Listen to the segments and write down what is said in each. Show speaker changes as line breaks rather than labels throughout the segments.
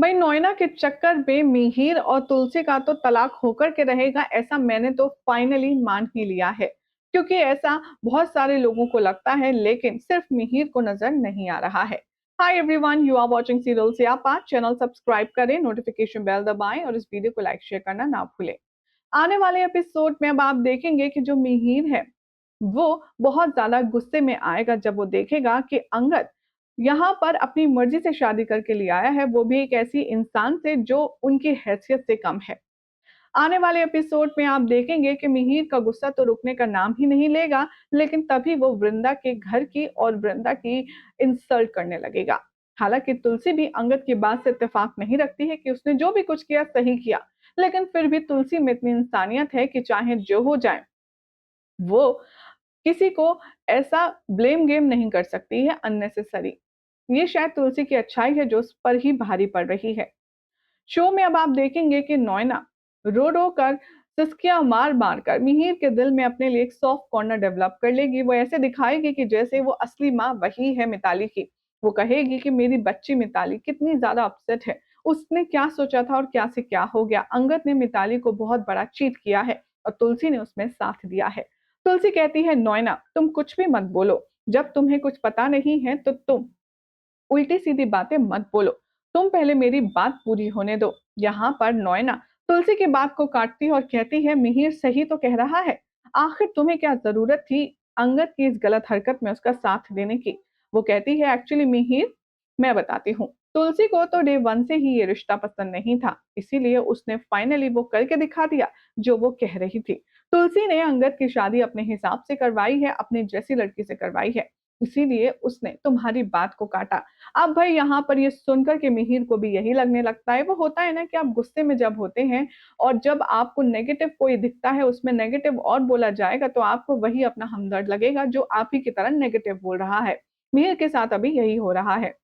भाई नोएना के चक्कर में मिहिर और तुलसी का तो तलाक होकर के रहेगा, ऐसा मैंने तो फाइनली मान ही लिया है। क्योंकि ऐसा बहुत सारे लोगों को लगता है, लेकिन सिर्फ मिहिर को नजर नहीं आ रहा है। Hi everyone, you are watching serial Syapa. Channel subscribe करें, नोटिफिकेशन बेल दबाएं और इस वीडियो को लाइक शेयर करना ना भूलें। आने वाले एपिसोड में अब आप देखेंगे कि जो मिहिर है वो बहुत ज्यादा गुस्से में आएगा जब वो देखेगा कि अंगद यहाँ पर अपनी मर्जी से शादी करके ले आया है, वो भी एक ऐसी इंसान से जो उनकी हैसियत से कम है। आने वाले एपिसोड में आप देखेंगे कि मिहिर का गुस्सा तो रुकने का नाम ही नहीं लेगा, लेकिन तभी वो वृंदा के घर की और वृंदा की इंसल्ट करने लगेगा। हालांकि तुलसी भी अंगद की बात से इत्तेफाक नहीं रखती है कि उसने जो भी कुछ किया सही किया, लेकिन फिर भी तुलसी में इतनी इंसानियत है कि चाहे जो हो जाए, वो किसी को ऐसा ब्लेम गेम नहीं कर सकती है अननेसेसरी। ये शायद तुलसी की अच्छाई है जो उस पर ही भारी पड़ रही है। शो में अब आप देखेंगे कि नोएना रो रो कर, सिसकियां मार मार कर मिहिर के दिल में अपने लिए एक सॉफ्ट कॉर्नर डेवलप कर लेगी। वो ऐसे दिखाएगी कि जैसे वो असली माँ वही है मिताली की। वो कहेगी कि मेरी बच्ची मिताली कितनी ज्यादा अपसेट है, उसने क्या सोचा था और क्या से क्या हो गया। अंगद ने मिताली को बहुत बड़ा चीट किया है और तुलसी ने उसमें साथ दिया है। तुलसी कहती है नोएना तुम कुछ भी मत बोलो, जब तुम्हें कुछ पता नहीं है तो तुम उल्टी सीधी बातें मत बोलो, तुम पहले मेरी बात पूरी होने दो। यहाँ पर नोएना तुलसी की बात को काटती है और कहती है मिहिर सही तो कह रहा है, आखिर तुम्हें क्या जरूरत थी अंगद की इस गलत हरकत में उसका साथ देने की। वो कहती है एक्चुअली मिहिर, मैं बताती हूँ, तुलसी को तो डे वन से ही ये रिश्ता पसंद नहीं था, इसीलिए उसने फाइनली वो करके दिखा दिया जो वो कह रही थी। तुलसी ने अंगद की शादी अपने हिसाब से करवाई है, अपनी जैसी लड़की से करवाई है, इसीलिए उसने तुम्हारी बात को काटा। अब भाई यहाँ पर ये सुनकर के मिहिर को भी यही लगने लगता है। वो होता है ना कि आप गुस्से में जब होते हैं और जब आपको नेगेटिव कोई दिखता है, उसमें नेगेटिव और बोला जाएगा तो आपको वही अपना हमदर्द लगेगा जो आप ही की तरह नेगेटिव बोल रहा है। मिहिर के साथ अभी यही हो रहा है।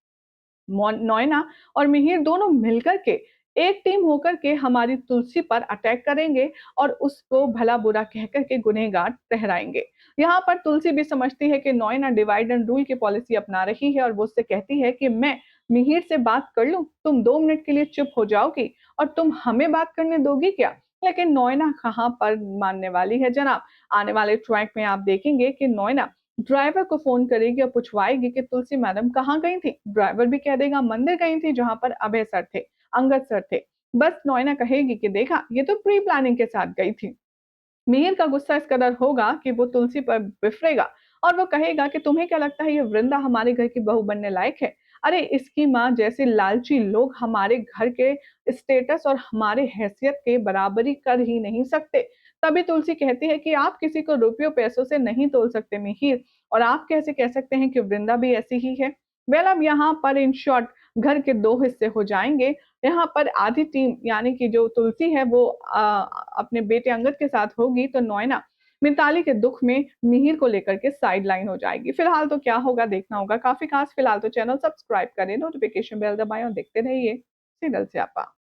नोएना और मिहिर दोनों मिलकर के एक टीम होकर के हमारी तुलसी पर अटैक करेंगे और उसको भला बुरा कह करके गुनहगार ठहराएंगे। यहाँ पर तुलसी भी समझती है कि नोएना डिवाइड एंड रूल की पॉलिसी अपना रही है और वो उससे कहती है कि मैं मिहिर से बात कर लूं, तुम 2 मिनट के लिए चुप हो जाओगी और तुम हमें बात करने दोगी क्या। लेकिन नोएना कहाँ पर मानने वाली है जनाब। आने वाले ट्रैक में आप देखेंगे कि नोएना ड्राइवर को फोन करेगी और पूछवाएगी कि तुलसी मैडम कहाँ गई थी। ड्राइवर भी कह देगा मंदिर गई थी जहां पर अभय सर थे, अंगद सर थे। बस नोएना कहेगी कि देखा ये तो प्री प्लानिंग के साथ गई थी। मिहिर का गुस्सा इस कदर होगा कि वो तुलसी पर बिफरेगा और वो कहेगा कि तुम्हें क्या लगता है ये वृंदा हमारे घर की बहू बनने लायक है। अरे इसकी माँ जैसे लालची लोग हमारे घर के स्टेटस और हमारे हैसियत के बराबरी कर ही नहीं सकते। तभी तुलसी कहती है कि आप किसी को रुपयों पैसों से नहीं तोल सकते मिहिर, और आप कैसे कह सकते हैं कि वृंदा भी ऐसी ही है। वेल अब यहाँ पर इन शॉर्ट घर के 2 हिस्से हो जाएंगे। यहाँ पर आधी टीम यानी कि जो तुलसी है वो अपने बेटे अंगद के साथ होगी, तो नोएना मिताली के दुख में मिहिर को लेकर के साइड लाइन हो जाएगी। फिलहाल तो क्या होगा देखना होगा। काफी खास फिलहाल तो चैनल सब्सक्राइब करें, नोटिफिकेशन बेल दबाएं और देखते रहिए सीरियल स्यापा।